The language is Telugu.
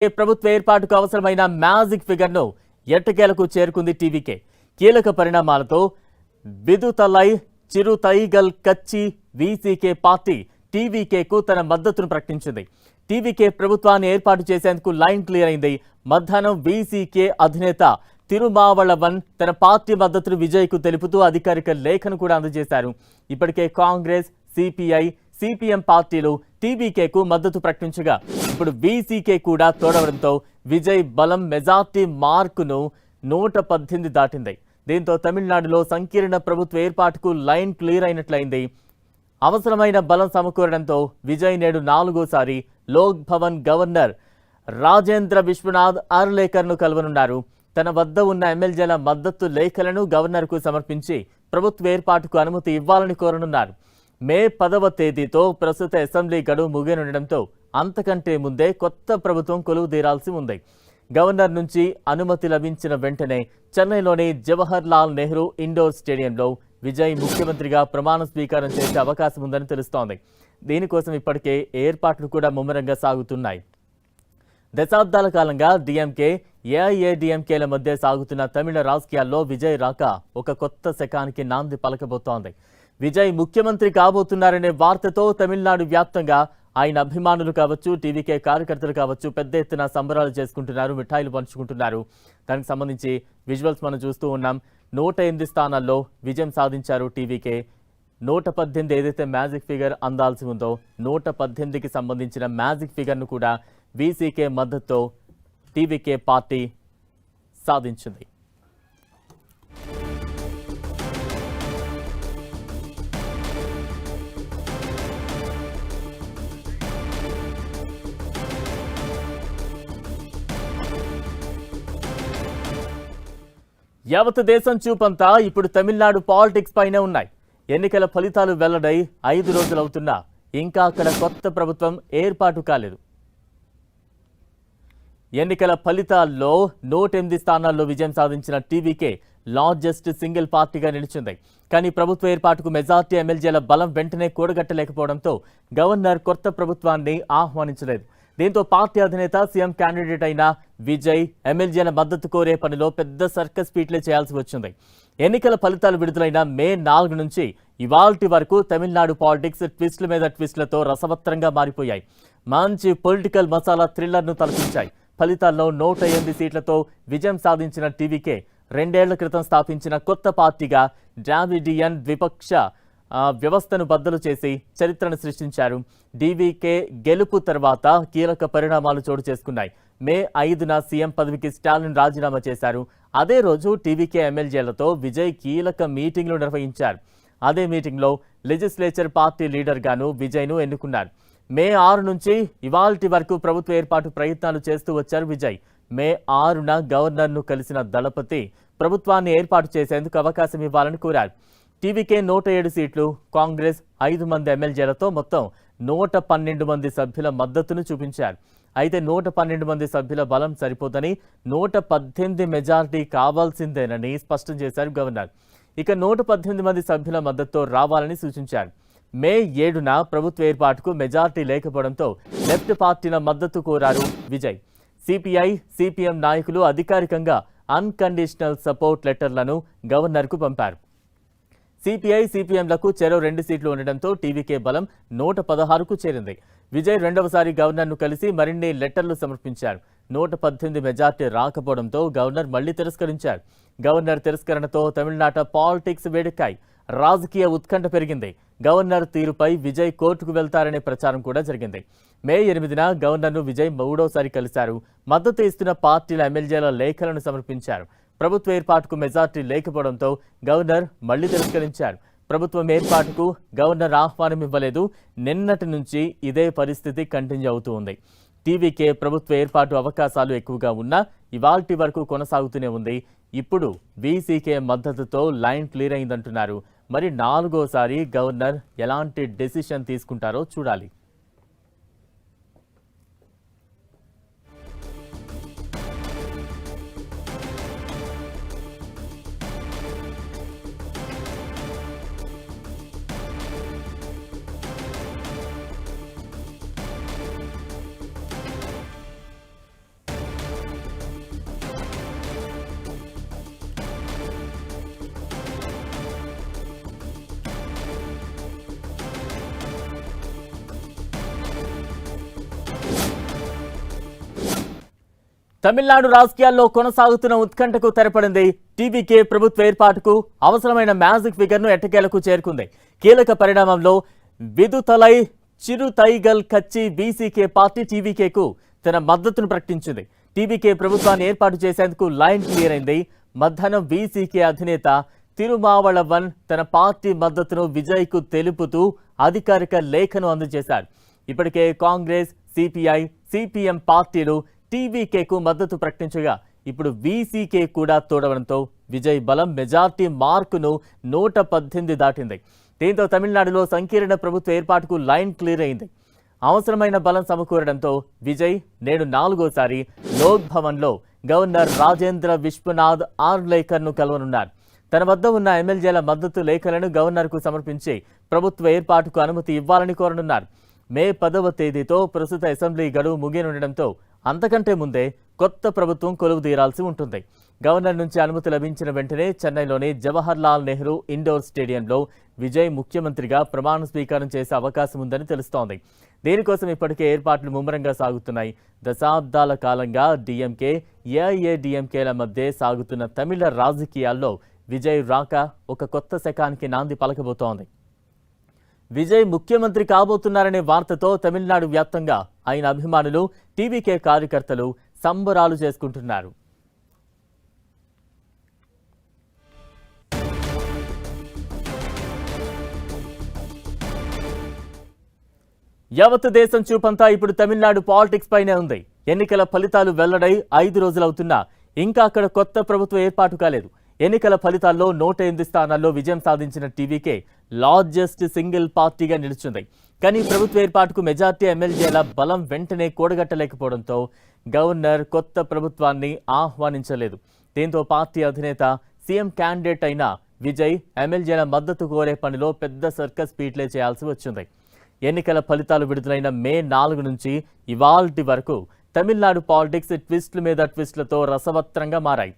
ప్రభుత్వ ఏర్పాటుకు అవసరమైన మ్యాజిక్ ఫిగర్ ను ఎట్టకేలకు చేరుకుంది టీవీకే. కీలక పరిణామాలతో విదుతలై చిరుతైగల్ కచ్చి వీసీకే పార్టీ టీవీకేకు తన మద్దతును ప్రకటించింది. టీవీకే ప్రభుత్వాన్ని ఏర్పాటు చేసేందుకు లైన్ క్లియర్ అయింది. మధ్యాహ్నం వీసీకే అధినేత తిరుమావళవన్ తన పార్టీ మద్దతును విజయ్కు తెలుపుతూ అధికారిక లేఖను కూడా అందజేశారు. ఇప్పటికే కాంగ్రెస్, సిపిఐ, సిపిఎం పార్టీలు టీవీకేకు మద్దతు ప్రకటించగా ఇప్పుడు వీసీకే కూడా తోడవడంతో విజయ్ బలం మెజార్టీ మార్కును 118 దాటింది. దీంతో తమిళనాడులో సంకీర్ణ ప్రభుత్వ ఏర్పాటుకు లైన్ క్లియర్ అయినట్లయింది. అవసరమైన బలం సమకూరడంతో విజయ్ నేడు 4వ సారి లోక్ భవన్ గవర్నర్ రాజేంద్ర విశ్వనాథ్ అర్లేకర్ను కలవనున్నారు. తన వద్ద ఉన్న ఎమ్మెల్యేల మద్దతు లేఖలను గవర్నర్కు సమర్పించి ప్రభుత్వ ఏర్పాటుకు అనుమతి ఇవ్వాలని కోరనున్నారు. మే 10వ తేదీతో ప్రస్తుత అసెంబ్లీ గడువు ముగియనుండడంతో అంతకంటే ముందే కొత్త ప్రభుత్వం కొలువు తీరాల్సి ఉంది. గవర్నర్ నుంచి అనుమతి లభించిన వెంటనే చెన్నైలోని జవహర్ లాల్ నెహ్రూ ఇండోర్ స్టేడియంలో విజయ్ ముఖ్యమంత్రిగా ప్రమాణ స్వీకారం చేసే అవకాశం ఉందని తెలుస్తోంది. దీనికోసం ఇప్పటికే ఏర్పాట్లు కూడా ముమ్మరంగా సాగుతున్నాయి. దశాబ్దాల కాలంగా డిఎంకే, ఏఐఏడిఎంకేల మధ్య సాగుతున్న తమిళ రాజకీయాల్లో విజయ్ రాక ఒక కొత్త శకానికి నాంది పలకబోతోంది. విజయ్ ముఖ్యమంత్రి కాబోతున్నారనే వార్తతో తమిళనాడు వ్యాప్తంగా ఆయన అభిమానులు కావచ్చు, టీవీకే కార్యకర్తలు కావచ్చు పెద్ద ఎత్తున సంబరాలు చేసుకుంటున్నారు, మిఠాయిలు పంచుకుంటున్నారు. దానికి సంబంధించి విజువల్స్ మనం చూస్తూ ఉన్నాం. 108 స్థానాల్లో విజయం సాధించారు టీవీకే. 118 ఏదైతే మ్యాజిక్ ఫిగర్ అందాల్సి ఉందో 118కి సంబంధించిన మ్యాజిక్ ఫిగర్ను కూడా వీసీకే మద్దతుతో టీవీకే పార్టీ సాధించింది. యావత్ దేశం చూపంతా ఇప్పుడు తమిళనాడు పాలిటిక్స్ పైనే ఉన్నాయి. ఎన్నికల ఫలితాలు వెల్లడై 5 రోజులవుతున్నా ఇంకా అక్కడ కొత్త ప్రభుత్వం ఏర్పాటు కాలేదు. ఎన్నికల ఫలితాల్లో 108 స్థానాల్లో విజయం సాధించిన టీవీకే లార్జెస్ట్ సింగిల్ పార్టీగా నిలిచింది. కానీ ప్రభుత్వ ఏర్పాటుకు మెజార్టీ ఎమ్మెల్యేల బలం వెంటనే కూడగట్టలేకపోవడంతో గవర్నర్ కొత్త ప్రభుత్వాన్ని ఆహ్వానించలేదు. దీంతో పార్టీ అధినేత సీఎం క్యాండిడేట్ అయిన విజయ్ ఎమ్మెల్యేల మద్దతు కోరే పనిలో పెద్ద సర్కస్ ఫీట్లే చేయాల్సి వచ్చింది. ఎన్నికల ఫలితాలు విడుదలైన మే 4 నుంచి ఇవాల్టి వరకు తమిళనాడు పాలిటిక్స్ ట్విస్టుల మీద ట్విస్టులతో రసవత్రంగా మారిపోయాయి. మంచి పొలిటికల్ మసాలా థ్రిల్లర్ను తలపించాయి. ఫలితాల్లో 108 సీట్లతో విజయం సాధించిన టీవీకే 2 ఏళ్ల క్రితం స్థాపించిన కొత్త పార్టీగా డ్రావిడియన్ ద్విపక్ష వ్యవస్థను బద్దలు చేసి చరిత్రను సృష్టించారు. డీవీకే గెలుపు తర్వాత కీలక పరిణామాలు చోటు చేసుకున్నాయి. మే 5న సీఎం పదవికి స్టాలిన్ రాజీనామా చేశారు. అదే రోజు టీవీకే ఎమ్మెల్యేలతో విజయ్ కీలక మీటింగ్లు నిర్వహించారు. అదే మీటింగ్లో లెజిస్లేచర్ పార్టీ లీడర్గాను విజయ్ను ఎన్నుకున్నారు. మే 6 నుంచి ఇవాల్టి వరకు ప్రభుత్వ ఏర్పాటు ప్రయత్నాలు చేస్తూ వచ్చారు విజయ్. మే 6న గవర్నర్ను కలిసిన దళపతి ప్రభుత్వాన్ని ఏర్పాటు చేసేందుకు అవకాశం ఇవ్వాలని కోరారు. టీవీకే 107 సీట్లు, కాంగ్రెస్ 5 మంది ఎమ్మెల్యేలతో మొత్తం 112 మంది సభ్యుల మద్దతును చూపించారు. అయితే 112 మంది సభ్యుల బలం సరిపోదని 118 మెజారిటీ కావాల్సిందేనని స్పష్టం చేశారు గవర్నర్. ఇక 118 మంది సభ్యుల మద్దతుతో రావాలని సూచించారు. మే 7న ప్రభుత్వ ఏర్పాటుకు మెజారిటీ లేకపోవడంతో లెఫ్ట్ పార్టీల మద్దతు కోరారు విజయ్. సిపిఐ, సిపిఎం నాయకులు అధికారికంగా అన్కండిషనల్ సపోర్ట్ లెటర్లను గవర్నర్కు పంపారు. సిపిఐ, సిపిఎంలకు చెరో 2 సీట్లు ఉండడంతో టీవీకే బలం 116కు చేరింది. విజయ్ 2వసారి గవర్నర్ను కలిసి మరిన్ని లెటర్లు సమర్పించారు. 118 మెజార్టీ రాకపోవడంతో గవర్నర్ మళ్లీ తిరస్కరించారు. గవర్నర్ తిరస్కరణతో తమిళనాట పాలిటిక్స్ వేడెక్కాయి. రాజకీయ ఉత్కంఠ పెరిగింది. గవర్నర్ తీరుపై విజయ్ కోర్టుకు వెళ్తారనే ప్రచారం కూడా జరిగింది. మే 8న గవర్నర్ను విజయ్ 3వసారి కలిశారు. మద్దతు ఇస్తున్న పార్టీల ఎమ్మెల్యేల లేఖలను సమర్పించారు. ప్రభుత్వ ఏర్పాటుకు మెజార్టీ లేకపోవడంతో గవర్నర్ మళ్లీ తిరస్కరించారు. ప్రభుత్వం ఏర్పాటుకు గవర్నర్ ఆహ్వానం ఇవ్వలేదు. నిన్నటి నుంచి ఇదే పరిస్థితి కంటిన్యూ అవుతూ ఉంది. టీవీకే ప్రభుత్వ ఏర్పాటు అవకాశాలు ఎక్కువగా ఉన్నా ఇవాల్టి వరకు కొనసాగుతూనే ఉంది. ఇప్పుడు వీసీకే మద్దతుతో లైన్ క్లియర్ అయిందంటున్నారు. మరి 4వసారి గవర్నర్ ఎలాంటి డెసిషన్ తీసుకుంటారో చూడాలి. తమిళనాడు రాజకీయాల్లో కొనసాగుతున్న ఉత్కంఠకు తెరపడింది. టీవీకే ప్రభుత్వ ఏర్పాటుకు అవసరమైన మ్యాజిక్ ఫిగర్ ను ఎట్టకేలకు చేరుకుంది. కీలక పరిణామంలో విదుతలై చిరుతైగల్ కచ్చి బీసీకే పార్టీ టీవీకేకు తన మద్దతును ప్రకటించింది. టీవీకే ప్రభుత్వాన్ని ఏర్పాటు చేసేందుకు లైన్ క్లియర్ అయింది. మధ్యాహ్నం బీసీకే అధినేత తిరుమావళవన్ తన పార్టీ మద్దతును విజయ్కు తెలుపుతూ అధికారిక లేఖను అందజేశారు. ఇప్పటికే కాంగ్రెస్, సిపిఐ, సిపిఎం పార్టీలు టీవీకేకు మద్దతు ప్రకటించగా ఇప్పుడు వీసీకే కూడా తోడవడంతో విజయ్ బలం మెజార్టీ మార్కును 118 దాటింది. దీంతో తమిళనాడులో సంకీర్ణ ప్రభుత్వ ఏర్పాటుకు లైన్ క్లియర్ అయింది. అవసరమైన బలం సమకూరడంతో విజయ్ నేడు 4వసారి లోక్ భవన్లో గవర్నర్ రాజేంద్ర విశ్వనాథ్ ఆర్లేకర్ను కలవనున్నారు. తన వద్ద ఉన్న ఎమ్మెల్యేల మద్దతు లేఖలను గవర్నర్కు సమర్పించి ప్రభుత్వ ఏర్పాటుకు అనుమతి ఇవ్వాలని కోరనున్నారు. మే 10వ తేదీతో ప్రస్తుత అసెంబ్లీ గడువు ముగియనుండడంతో అంతకంటే ముందే కొత్త ప్రభుత్వం కొలువు తీరాల్సి ఉంటుంది. గవర్నర్ నుంచి అనుమతి లభించిన వెంటనే చెన్నైలోని జవహర్లాల్ నెహ్రూ ఇండోర్ స్టేడియంలో విజయ్ ముఖ్యమంత్రిగా ప్రమాణ స్వీకారం చేసే అవకాశం ఉందని తెలుస్తోంది. దీనికోసం ఇప్పటికే ఏర్పాట్లు ముమ్మరంగా సాగుతున్నాయి. దశాబ్దాల కాలంగా డీఎంకే, ఏఐఏడీఎంకేల మధ్య సాగుతున్న తమిళ రాజకీయాల్లో విజయ్ రాక ఒక కొత్త శకానికి నాంది పలకబోతోంది. విజయ్ ముఖ్యమంత్రి కాబోతున్నారనే వార్తతో తమిళనాడు వ్యాప్తంగా ఆయన అభిమానులు, టీవీకే కార్యకర్తలు సంబరాలు చేసుకుంటున్నారు. యావత్ దేశం చూపంతా ఇప్పుడు తమిళనాడు పాలిటిక్స్ పైనే ఉంది. ఎన్నికల ఫలితాలు వెల్లడై 5 రోజులవుతున్నా ఇంకా అక్కడ కొత్త ప్రభుత్వం ఏర్పాటు కాలేదు. ఎన్నికల ఫలితాల్లో 108 స్థానాల్లో విజయం సాధించిన టీవీకే లార్జెస్ట్ సింగిల్ పార్టీగా నిలిచింది. కానీ ప్రభుత్వ ఏర్పాటుకు మెజార్టీ ఎమ్మెల్యేల బలం వెంటనే కూడగట్టలేకపోవడంతో గవర్నర్ కొత్త ప్రభుత్వాన్ని ఆహ్వానించలేదు. దీంతో పార్టీ అధినేత, సీఎం క్యాండిడేట్ అయిన విజయ్ ఎమ్మెల్యేల మద్దతు కోరే పనిలో పెద్ద సర్కస్ పీట్లే చేయాల్సి వచ్చింది. ఎన్నికల ఫలితాలు విడుదలైన మే 4 నుంచి ఇవాల్టి వరకు తమిళనాడు పాలిటిక్స్ ట్విస్టుల మీద ట్విస్టులతో రసవత్రంగా మారాయి.